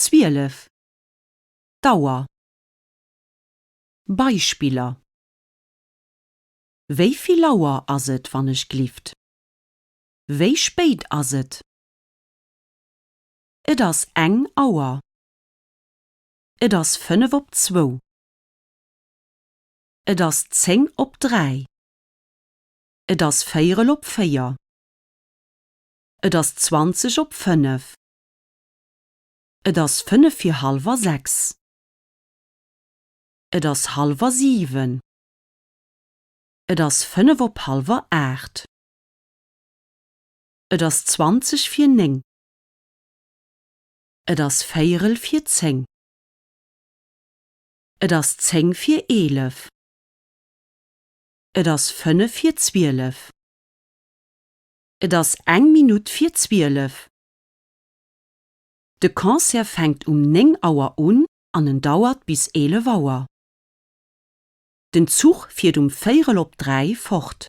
12. Dauer. Beispieler. Wie viel lauer as et, wann ich glift? Wie spät as et? Et as 1 Auer. Et as 1:55. Et as 2:50. Et as 4:04. Et as 20:05. Et as 5:45. Et as 6:30. Et as 7:45. Et as 20:20. Et as 4:10. Et as 10:11. Et as 5:12. Et as 1 Minute 4:12. De Konzert fängt 9 Auer an und dauert bis 11 Auer. Den Zug fährt 2:03 fort.